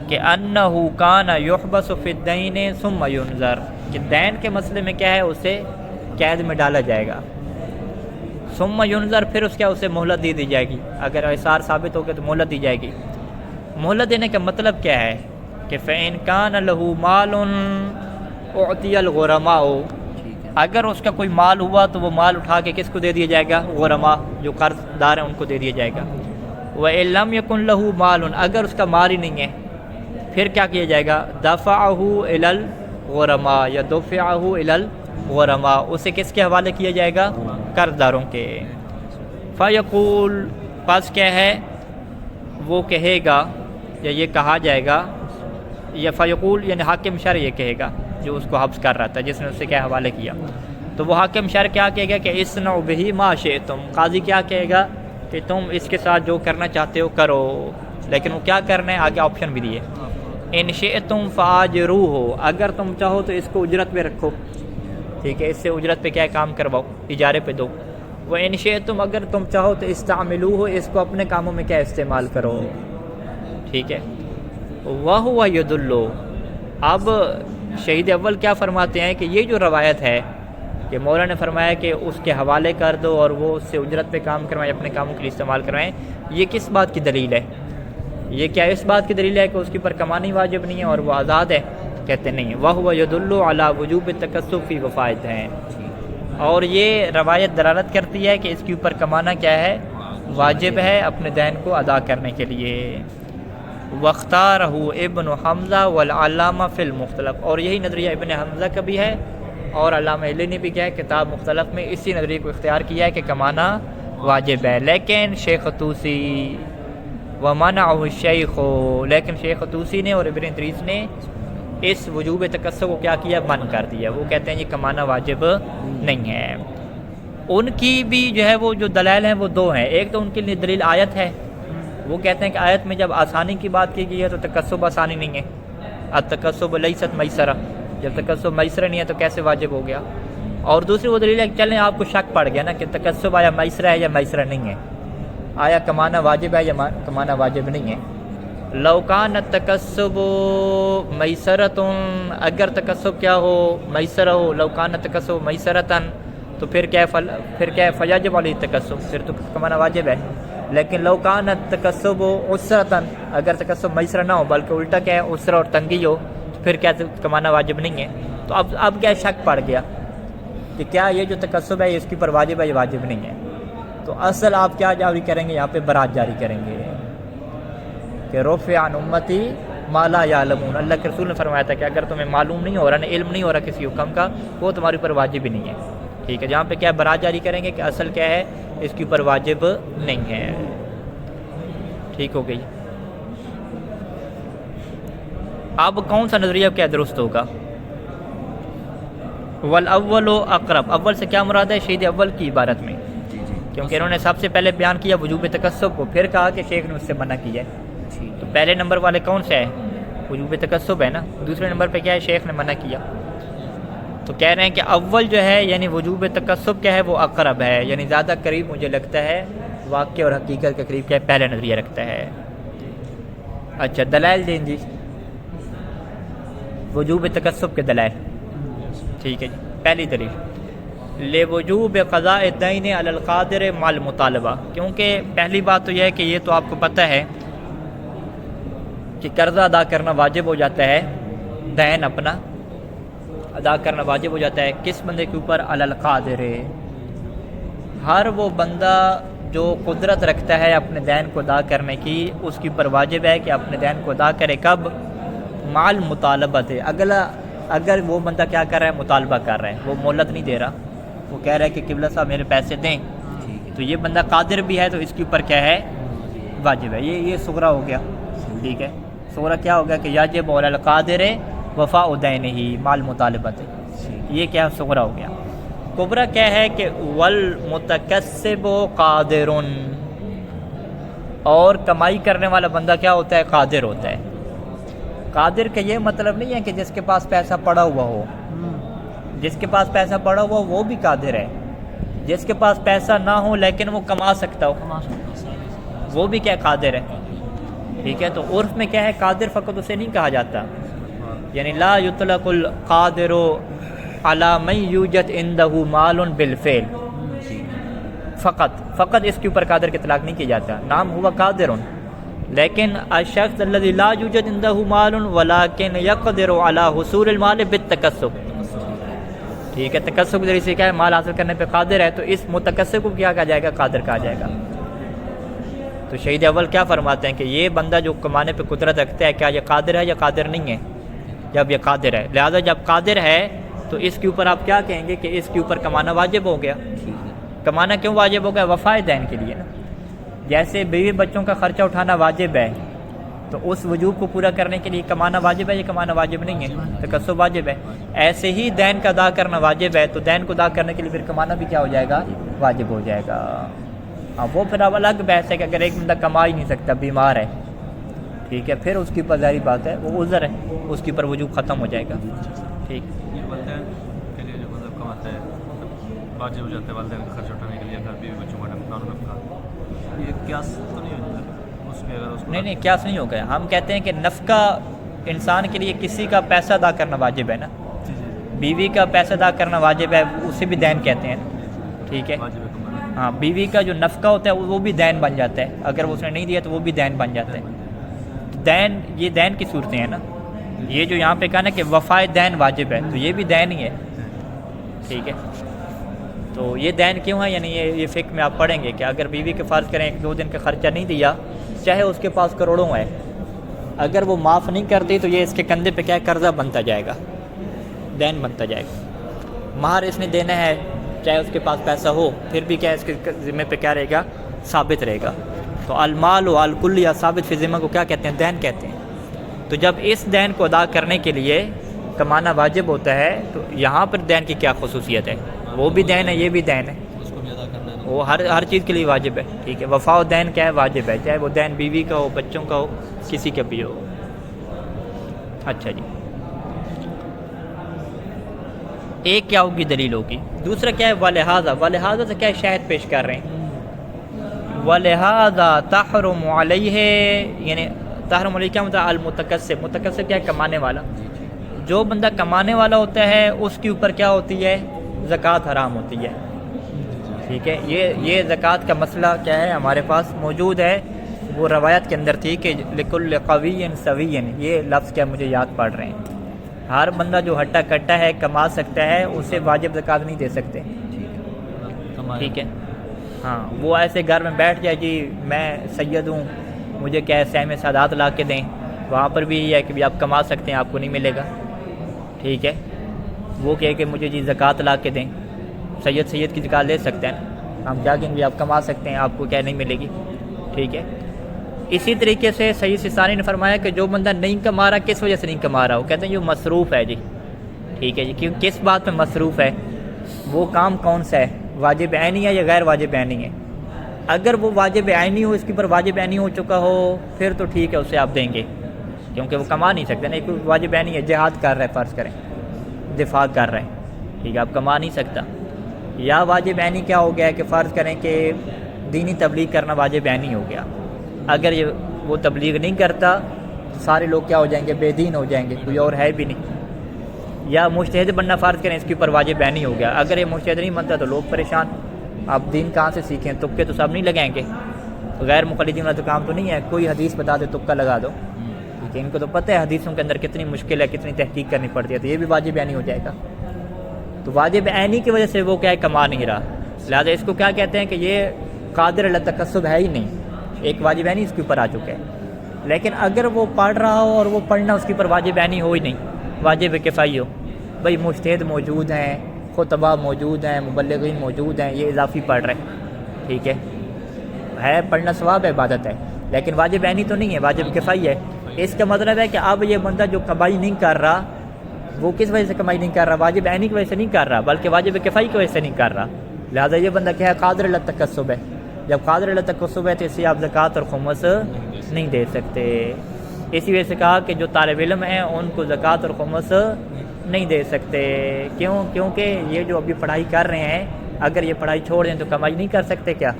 A: کہ انہ کان یحبس فی الدین ثم ینظر، کہ دین کے مسئلے میں کیا ہے اسے قید میں ڈالا جائے گا، ثم ینظر، پھر اس کیا اسے مہلت دی جائے گی، اگر اعصار ثابت ہو گیا تو مہلت دی جائے گی۔ مہلت دینے کا مطلب کیا ہے کہ فإن کان لہ مال اعطی الغرماء، اگر اس کا کوئی مال ہوا تو وہ مال اٹھا کے کس کو دے دیا جائے گا؟ غرماء، جو قرض دار ہیں ان کو دے دیا جائے گا۔ وإن لم یکن لہ مال، اگر اس کا مال ہی نہیں ہے پھر کیا کیا جائے گا؟ دفعہ الی الغرماء یا دفعہ الی الغرماء، اسے کس کے حوالے کیا جائے گا؟ قرض داروں کے۔ فیقول، پس کیا ہے وہ کہے گا یا یہ کہا جائے گا، یا فیقول یعنی حاکم شرع یہ کہے گا جو اس کو حبس کر رہا تھا، جس نے اسے کیا حوالے کیا، تو وہ حاکم شرع کیا کہے گا کہ اصنعوا بہ ما شئتم، قاضی کیا کہے گا کہ تم اس کے ساتھ جو کرنا چاہتے ہو کرو، لیکن وہ کیا کرنا ہے آگے آپشن بھی دیے، ان شئتم فاجروہ، اگر تم چاہو تو اس کو اجرت پہ رکھو، ٹھیک ہے، اس سے اجرت پہ کیا کام کرواؤ، اجارے پہ دو، وہ ان شئتم، اگر تم چاہو تو استعملوہ، اس کو اپنے کاموں میں کیا استعمال کرو، ٹھیک ہے۔ وہو یدل، اب شہید اول کیا فرماتے ہیں کہ یہ جو روایت ہے کہ مولا نے فرمایا کہ اس کے حوالے کر دو اور وہ اس سے اجرت پہ کام کروائیں، اپنے کاموں کے لیے استعمال کروائیں، یہ کس بات کی دلیل ہے؟ یہ کیا اس بات کی دلیل ہے کہ اس کے اوپر کمانی واجب نہیں ہے اور وہ آزاد ہے؟ کہتے نہیں، وہو یدل علی وجوب التکسب فی وفائت ہیں، اور یہ روایت دلالت کرتی ہے کہ اس کے اوپر کمانا کیا ہے؟ واجب ہے اپنے دین کو ادا کرنے کے لیے۔ واختارہ ابن حمزہ والعلامہ فی المختلف، اور یہی نظریہ ابن حمزہ کا بھی ہے اور علامہ علی نے بھی کیا ہے کتاب مختلف میں اسی نظریے کو اختیار کیا ہے کہ کمانا واجب ہے، لیکن شیخ طوسی ومنعہ الشیخ، لیکن شیخ طوسی نے اور ابن ادریس نے اس وجوب تکسب کو کیا کیا؟ من کر دیا، وہ کہتے ہیں یہ کمانا واجب نہیں ہے۔ ان کی بھی جو ہے وہ جو دلائل ہیں وہ دو ہیں، ایک تو ان کے لیے دلیل آیت ہے، وہ کہتے ہیں کہ آیت میں جب آسانی کی بات کی گئی ہے تو تکسب آسانی نہیں ہے، التکسب لیست میسرہ، جب تکسب میسرہ نہیں ہے تو کیسے واجب ہو گیا؟ اور دوسری وہ دلیل ہے کہ چلیں آپ کو شک پڑ گیا نا کہ تکسب آیا میسرہ ہے یا میسرہ نہیں ہے، آیا کمانا واجب ہے یا کمانا واجب نہیں ہے۔ لو کان التکسب میسرۃ، اگر تکسب کیا ہو؟ میسرہ ہو، لو کان التکسب میسرۃ، تو پھر کیا ہے؟ فیجب علیہ التکسب، پھر تو کمانا واجب ہے۔ لیکن لو کان التکسب عسرۃ، اگر تکسب میسرہ نہ ہو بلکہ الٹا کیا ہے عسرہ اور تنگی ہو، تو پھر کیا کمانا واجب نہیں ہے؟ تو اب کیا شک پڑ گیا کہ کیا یہ جو تکسب ہے اس کے اوپر واجب ہے یا واجب نہیں ہے؟ تو اصل آپ کیا جاری کریں گے یہاں پہ؟ برات جاری کریں گے کہ رفع عن امتی ما لا یعلمون، اللہ کے رسول نے فرمایا تھا کہ اگر تمہیں معلوم نہیں ہو رہا، علم نہیں ہو رہا کسی حکم کا، وہ تمہارے اوپر واجب ہی نہیں ہے، ٹھیک ہے۔ جہاں پہ کیا برات جاری کریں گے کہ اصل کیا ہے اس کے اوپر واجب نہیں ہے، ٹھیک ہو گئی۔ اب کون سا نظریہ کیا درست ہوگا؟ والاول اقرب، اول سے کیا مراد ہے؟ شہید اول کی عبارت میں، کیونکہ انہوں نے سب سے پہلے بیان کیا وجوب تکسب کو، پھر کہا کہ شیخ نے اس سے منع کیا ہے، تو پہلے نمبر والے کون سے ہے؟ وجوب تکسب ہے نا، دوسرے نمبر پہ کیا ہے؟ شیخ نے منع کیا، تو کہہ رہے ہیں کہ اول جو ہے یعنی وجوب تکسب کیا ہے؟ وہ اقرب ہے، یعنی زیادہ قریب مجھے لگتا ہے واقع اور حقیقت کے قریب کیا ہے؟ پہلا نظریہ رکھتا ہے۔ اچھا دلائل دیں جی، وجوب تکسب کے دلائل، ٹھیک ہے جی۔ پہلی دلیل لوجوب قضاء الدین علی القادر مع المطالبہ، کیونکہ پہلی بات تو یہ ہے کہ یہ تو آپ کو پتہ ہے کہ قرضہ ادا کرنا واجب ہو جاتا ہے، دین اپنا ادا کرنا واجب ہو جاتا ہے کس بندے کے اوپر؟ علی القادر، ہر وہ بندہ جو قدرت رکھتا ہے اپنے دین کو ادا کرنے کی، اس کے اوپر واجب ہے کہ اپنے دین کو ادا کرے، کب؟ مع المطالبۃ، اگر وہ بندہ کیا کر رہا ہے؟ مطالبہ کر رہا ہے، وہ مہلت نہیں دے رہا، وہ کہہ رہا ہے کہ قبلہ صاحب میرے پیسے دیں، تو یہ بندہ قادر بھی ہے تو اس کے اوپر کیا ہے؟ واجب ہے۔ یہ صغرا ہو گیا، ٹھیک ہے۔ صغرا کیا ہو گیا کہ یجب علی القادر وفاء دینہ مع المطالبۃ، یہ کیا صغرا ہو گیا۔ کبرا کیا ہے کہ والمتکسب قادر، اور کمائی کرنے والا بندہ کیا ہوتا ہے؟ قادر ہوتا ہے۔ قادر کا یہ مطلب نہیں ہے کہ جس کے پاس پیسہ پڑا ہوا ہو، جس کے پاس پیسہ پڑا ہوا ہو وہ بھی قادر ہے، جس کے پاس پیسہ نہ ہو لیکن وہ کما سکتا ہو وہ بھی کیا قادر ہے، ٹھیک ہے۔ تو عرف میں کیا ہے؟ قادر فقط اسے نہیں کہا جاتا، یعنی لا یطلق القادر علی من یوجد عنده مال بالفعل، فقط اس کے اوپر قادر کے اطلاق نہیں کیا جاتا، نام ہوا قادر، لیکن الشخص الذي لا يوجد عنده مال ولكن يقدر على حصول المال بالتکسب، ٹھیک ہے، تکسب کے ذریعے سے کیا ہے؟ مال حاصل کرنے پہ قادر ہے، تو اس متکسب کو کیا کہا جائے گا؟ قادر کہا جائے گا۔ تو شہید اول کیا فرماتے ہیں کہ یہ بندہ جو کمانے پہ قدرت رکھتا ہے، کیا یہ قادر ہے یا قادر نہیں ہے؟ جب یہ قادر ہے، لہذا جب قادر ہے تو اس کے اوپر آپ کیا کہیں گے کہ اس کے اوپر کمانا واجب ہو گیا۔ کمانا کیوں واجب ہو گیا؟ وفائے دین کے لیے نا، جیسے بیوی بچوں کا خرچہ اٹھانا واجب ہے، تو اس وجوب کو پورا کرنے کے لیے کمانا واجب ہے، یہ کمانا واجب نہیں ہے، تکسب واجب ہے۔ ایسے ہی دین کا ادا کرنا واجب ہے، تو دین کو ادا کرنے کے لیے پھر کمانا بھی کیا ہو جائے گا؟ واجب ہو جائے گا۔ اب وہ پھر اب الگ بحث ہے کہ اگر ایک بندہ کما ہی نہیں سکتا، بیمار ہے، ٹھیک ہے، پھر اس کے اوپر ظاہری بات ہے وہ عذر ہے، اس کے اوپر وجوب ختم ہو جائے گا، ٹھیک۔
C: یہ والدین کے لیے جو مطلب کماتا ہے واجب ہو جاتا ہے والدین کا خرچ اٹھانے کے لیے، گھر بیوی بچوں کا نفقہ، یہ قیاس تو نہیں ہوتا اس میں؟ اگر اس کو
A: نہیں قیاس نہیں ہو گیا، ہم کہتے ہیں کہ نفقہ انسان کے لیے کسی کا پیسہ ادا کرنا واجب ہے نا، بیوی کا پیسہ ادا کرنا واجب ہے، اسے بھی دین کہتے ہیں، ٹھیک ہے۔
C: واجب ہے کمانا،
A: ہاں، بیوی کا جو نفقہ ہوتا ہے وہ بھی دین بن جاتا ہے، اگر اس نے نہیں دیا تو وہ بھی دین بن جاتا ہے۔ دین، یہ دین کی صورتیں ہیں نا، یہ جو یہاں پہ کہا نا کہ وفائے دین واجب ہے، تو یہ بھی دین ہی ہے، ٹھیک ہے۔ تو یہ دین کیوں ہے؟ یعنی یہ فقہ میں آپ پڑھیں گے کہ اگر بیوی کے فرض کریں کہ 2 دن کا خرچہ نہیں دیا، چاہے اس کے پاس کروڑوں ہے، اگر وہ معاف نہیں کرتی تو یہ اس کے کندھے پہ کیا ہے؟ قرضہ بنتا جائے گا، دین بنتا جائے گا۔ مہر اس نے دینا ہے، چاہے اس کے پاس پیسہ ہو، پھر بھی کیا اس کے ذمہ پہ کیا رہے گا؟ ثابت رہے گا۔ تو المال و الکلیہ ثابت فی ذمہ کو کیا کہتے ہیں؟ دین کہتے ہیں۔ تو جب اس دین کو ادا کرنے کے لیے کمانا واجب ہوتا ہے تو یہاں پر دین کی کیا خصوصیت ہے؟ وہ بھی دین ہے، یہ بھی دین ہے،
C: اس کو بھی ادا کرنا ہے۔
A: وہ ہر چیز کے لیے واجب ہے، ٹھیک ہے۔ وفا و دین کیا ہے؟ واجب ہے، چاہے وہ دین بیوی کا ہو، بچوں کا ہو، کسی کا بھی ہو۔ اچھا جی، ایک کیا ہوگی؟ دلیل ہوگی۔ دوسرا کیا ہے؟ ولہذا، ولہذا سے کیا شاہد پیش کر رہے ہیں؟ ولہذا تحرم علیہ، یعنی تحرم علیہ کیا مطلب؟ المتکسب، متکسب کیا ہے؟ کمانے والا۔ جو بندہ کمانے والا ہوتا ہے اس کے اوپر کیا ہوتی ہے؟ زکوٰۃ حرام ہوتی ہے، ٹھیک ہے۔ یہ زکوٰۃ کا مسئلہ کیا ہے؟ ہمارے پاس موجود ہے، وہ روایت کے اندر تھی کہ لکل قوی سوی، یہ لفظ کیا مجھے یاد پڑ رہے ہیں۔ ہر بندہ جو ہٹا کٹا ہے، کما سکتا ہے، اسے واجب زکوٰۃ نہیں دے سکتے، ٹھیک ہے۔ ہاں، وہ ایسے گھر میں بیٹھ جائے جی میں سید ہوں، مجھے کیا ہے سہم سادات لا کے دیں، وہاں پر بھی یہ ہے کہ بھی آپ کما سکتے ہیں، آپ کو نہیں ملے گا، ٹھیک ہے۔ وہ کہے کہ مجھے جی زکوٰۃ لا کے دیں، سید کی زکوٰۃ لے سکتے ہیں، ہم کیا کہیں گے؟ آپ کما سکتے ہیں، آپ کو کیا نہیں ملے گی، ٹھیک ہے۔ اسی طریقے سے سید سستانی نے فرمایا کہ جو بندہ نہیں کما رہا کس وجہ سے نہیں کما رہا، وہ کہتے ہیں جو مصروف ہے جی، ٹھیک ہے جی، کیوں کس بات پہ مصروف ہے، وہ کام کون سا ہے، واجب عینی ہے یا غیر واجب عینی ہے۔ اگر وہ واجب عینی ہو، اس کے اوپر واجب عینی ہو چکا ہو، پھر تو ٹھیک ہے، اسے آپ دیں گے، کیونکہ وہ کما نہیں سکتے نا، ایک واجب عینی ہے، جہاد کر رہا ہے، فرض کریں دفاع کر رہے ہیں، ٹھیک ہے، آپ کما نہیں سکتا۔ یا واجب عینی کیا ہو گیا کہ فرض کریں کہ دینی تبلیغ کرنا واجب عینی ہو گیا، اگر یہ وہ تبلیغ نہیں کرتا تو سارے لوگ کیا ہو جائیں گے، بے دین ہو جائیں گے، کوئی اور ہے بھی نہیں۔ یا مجتہد بننا فرض کریں، اس کے اوپر واجب عینی ہو گیا، اگر یہ مجتہد نہیں بنتا تو لوگ پریشان، آپ دین کہاں سے سیکھیں، تکے تو سب نہیں لگائیں گے، غیر مقلدین والا تو کام تو نہیں ہے، کوئی حدیث بتا دے تکا لگا دو، ٹھیک ہے، ان کو تو پتہ ہے حدیثوں کے اندر کتنی مشکل ہے، کتنی تحقیق کرنی پڑتی ہے، تو یہ بھی واجب عینی ہو جائے گا۔ تو واجب عینی کی وجہ سے وہ کیا ہے، کما نہیں رہا، لہٰذا اس کو کیا کہتے ہیں کہ یہ قادر علی تکسب ہے ہی نہیں، ایک واجب عینی اس کے اوپر آ چکا ہے۔ لیکن اگر وہ پڑھ رہا ہو اور وہ پڑھنا اس کے اوپر واجب عینی ہو ہی نہیں، واجب کفائی ہو، بھائی مجتہد موجود ہیں، خطبہ موجود ہیں، مبلغین موجود ہیں، یہ اضافی پڑھ رہے ہیں، ٹھیک ہے پڑھنا ثواب ہے، عبادت ہے، لیکن واجب عینی تو نہیں ہے، واجب کفائی ہے۔ اس کا مطلب ہے کہ اب یہ بندہ جو کمائی نہیں کر رہا، وہ کس وجہ سے کمائی نہیں کر رہا، واجب عینی کی وجہ سے نہیں کر رہا، بلکہ واجب کفائی کی وجہ سے نہیں کر رہا، لہٰذا یہ بندہ کیا ہے، قادر علی تکسب ہے۔ جب قادر علی تکسب ہے تو اسے آپ زکوٰۃ اور خمس نہیں دے سکتے۔ اسی وجہ سے کہا کہ جو طالب علم ہیں ان کو زکوٰۃ اور خمس نہیں دے سکتے، کیونکہ یہ جو ابھی پڑھائی کر رہے ہیں، اگر یہ پڑھائی چھوڑ دیں تو کمائی نہیں کر سکتے کیا،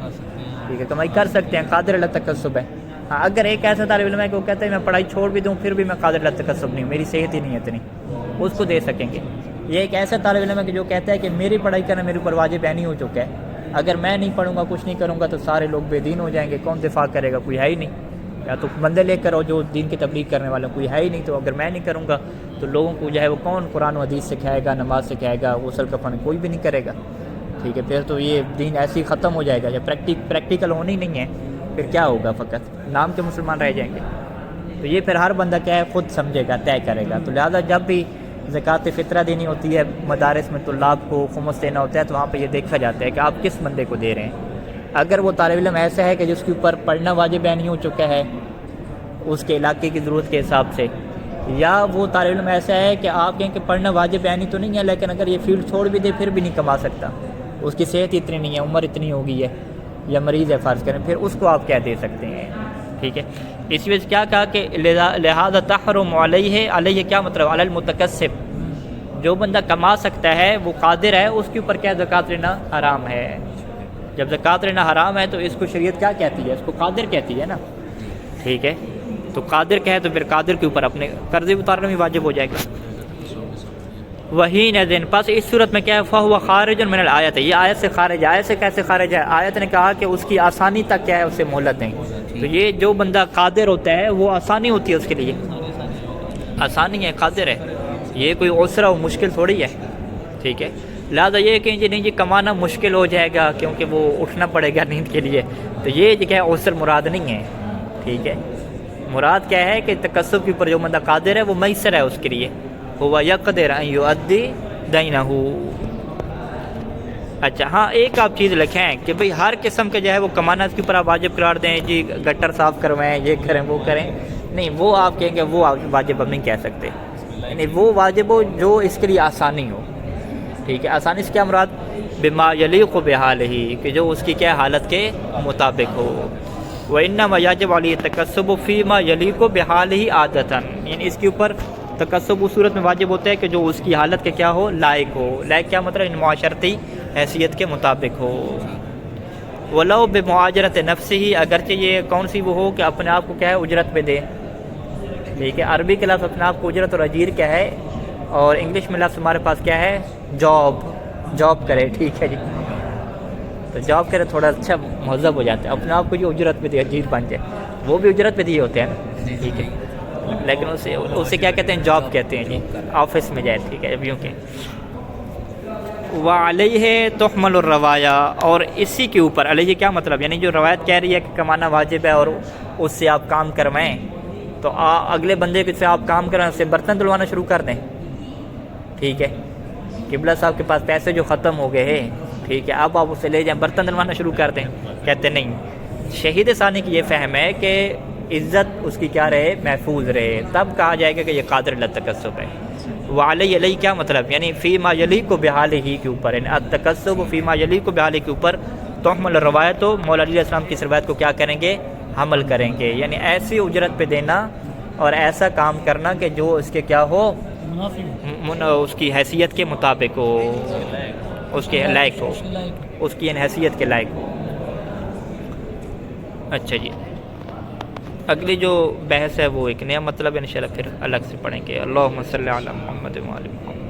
A: ٹھیک ہے، کمائی کر سکتے ہیں، قادر علی تکسب ہے۔ ہاں اگر ایک ایسا طالب علم ہے کہ وہ کہتا ہے میں پڑھائی چھوڑ بھی دوں پھر بھی میں قادر علی تکسب نہیں ہوں، میری صحت ہی نہیں ہے اتنی، اس کو دے سکیں گے۔ یہ ایک ایسا طالب علم ہے کہ جو کہتا ہے کہ میری پڑھائی کرنا میرے اوپر واجب عینی ہو چکا ہے، اگر میں نہیں پڑھوں گا، کچھ نہیں کروں گا تو سارے لوگ بے دین ہو جائیں گے، کون دفاع کرے گا، کوئی ہے ہی نہیں، یا تو بندے لے کر جو دین کی تبلیغ کرنے والے کوئی ہے ہی نہیں، تو اگر میں نہیں کروں گا تو لوگوں کو جو ہے وہ کون قرآن و حدیث سکھائے گا، نماز سکھائے گا، غسل کفن کوئی بھی نہیں کرے گا، ٹھیک ہے، پھر تو یہ دین ایسے ہی ختم ہو جائے گا، جب پریکٹیکل ہونی نہیں ہے پھر کیا ہوگا، فقط نام کے مسلمان رہ جائیں گے۔ تو یہ پھر ہر بندہ کیا ہے خود سمجھے گا، طے کرے گا۔ تو لہٰذا جب بھی زکوٰۃ فطرہ دینی ہوتی ہے مدارس میں، طلاب کو خمس دینا ہوتا ہے، تو وہاں پہ یہ دیکھا جاتا ہے کہ آپ کس بندے کو دے رہے ہیں۔ اگر وہ طالب علم ایسا ہے کہ جس کے اوپر پڑھنا واجب عینی ہو چکا ہے اس کے علاقے کی ضرورت کے حساب سے، یا وہ طالب علم ایسا ہے کہ آپ کہیں کہ پڑھنا واجب عینی تو نہیں ہے لیکن اگر یہ فیلڈ چھوڑ بھی دے پھر بھی نہیں کما سکتا، اس کی صحت اتنی نہیں ہے، عمر اتنی ہو گئی ہے، یا مریض ہے فرض کریں، پھر اس کو آپ کیا دے سکتے ہیں، ٹھیک ہے۔ اس وجہ سے کیا کہا کہ لہذا تحرم علیہ کیا مطلب، علی المتکسب، جو بندہ کما سکتا ہے وہ قادر ہے، اس کے اوپر کیا زکوٰۃ لینا حرام ہے۔ جب زکوٰۃ لینا حرام ہے تو اس کو شریعت کیا کہتی ہے، اس کو قادر کہتی ہے نا، ٹھیک ہے، تو قادر کہے تو پھر قادر کے اوپر اپنے قرضے اتارنا بھی واجب ہو جائے گا۔ وہی نذن، پس اس صورت میں کیا ہے، فہو خارج من الآیت، یہ آیت سے خارج ہے۔ آیت سے کیسے خارج ہے، آیت نے کہا کہ اس کی آسانی تک کیا ہے، اسے مہلت دیں، تو یہ جو بندہ قادر ہوتا ہے وہ آسانی ہوتی ہے اس کے لیے، آسانی ہے، قادر ہے، یہ کوئی عسرہ و مشکل تھوڑی ہے، ٹھیک ہے۔ لہٰذا یہ کہ جی نہیں جی کمانا مشکل ہو جائے گا کیونکہ وہ اٹھنا پڑے گا نیند کے لیے، تو یہ جو کیا ہے عسر مراد نہیں ہے، ٹھیک ہے۔ مراد کیا ہے کہ تکسب کے اوپر جو بندہ قادر ہے وہ میسر ہے اس کے لیے، ہوا یقدر ان یؤدی دینہ۔ اچھا ہاں ایک آپ چیز لکھیں کہ بھئی ہر قسم کے جو ہے وہ کمانا اس کے اوپر آپ واجب قرار دیں، جی گٹر صاف کروائیں، یہ کریں وہ کریں، نہیں، وہ آپ کہیں گے وہ واجب ہم نہیں کہہ سکتے، یعنی وہ واجب ہو جو اس کے لیے آسانی ہو، ٹھیک ہے۔ آسانی سے کیا مراد، بما یلیق بحالہ، کہ جو اس کی کیا حالت کے مطابق ہو۔ وَإِنَّمَا يَجِبُ عَلَيْهِ التَّكَسُّبُ فِي مَا يَلِيقُ بِحَالِهِ عَادَةً، یعنی اس کے اوپر تکسب اس صورت میں واجب ہوتا ہے کہ جو اس کی حالت کے کیا ہو، لائق ہو۔ لائق کیا مطلب، ان معاشرتی حیثیت کے مطابق ہو۔ وَلَوْ بِمُعَاجَرَةِ نَفْسِهِ، اگرچہ یہ کون سی وہ ہو کہ اپنے آپ کو کیا ہے اجرت پہ دے، ٹھیک ہے۔ عربی کے لفظ اپنے آپ کو اجرت اور اجیر کیا ہے، اور انگلش میں لفظ ہمارے پاس کیا ہے، جاب کرے، ٹھیک ہے جی، تو جاب کرے تھوڑا اچھا مہذب ہو جاتا ہے، اپنے آپ کو جو اجرت پہ دے، اجیر بن جائے، وہ بھی اجرت پہ دیے ہوتے ہیں نا، ٹھیک ہے، لیکن اسے کیا کہتے ہیں، جاب کہتے ہیں جی، آفس میں جائے، ٹھیک ہے، اب یوں کہ وعلیہ تحمل الروایا، اور اسی کے اوپر، علیہ کیا مطلب، یعنی جو روایت کہہ رہی ہے کہ کمانا واجب ہے اور اس سے آپ کام کروائیں، تو اگلے بندے سے آپ کام کروائیں، اس سے برتن دھلوانا شروع کر دیں، ٹھیک ہے۔ قبلہ صاحب کے پاس پیسے جو ختم ہو گئے ہیں، ٹھیک ہے، اب آپ اسے لے جائیں برتن دھلوانا شروع کر دیں، کہتے نہیں۔ شہید ثانی کی یہ فہم ہے کہ عزت اس کی کیا رہے، محفوظ رہے، تب کہا جائے گا کہ یہ قادر التکسب ہے۔ وعلی علی کیا مطلب، یعنی فیما یلی کو بحال ہی کے اوپر، یعنی التکسب فیما یلی کو بحال کے اوپر تحمل روایت ہو، مولا علی علیہ السلام کی اس روایت کو کیا کریں گے، حمل کریں گے، یعنی ایسی اجرت پہ دینا اور ایسا کام کرنا کہ جو اس کے کیا ہو، اس کی حیثیت کے مطابق ہو، اس کے لائق ہو، اس کی حیثیت کے لائق ہو۔ اچھا جی، اگلی جو بحث ہے وہ ایک نیا مطلب انشاءاللہ پھر الگ سے پڑھیں گے۔ اللہم صلی علی محمد و آل محمد۔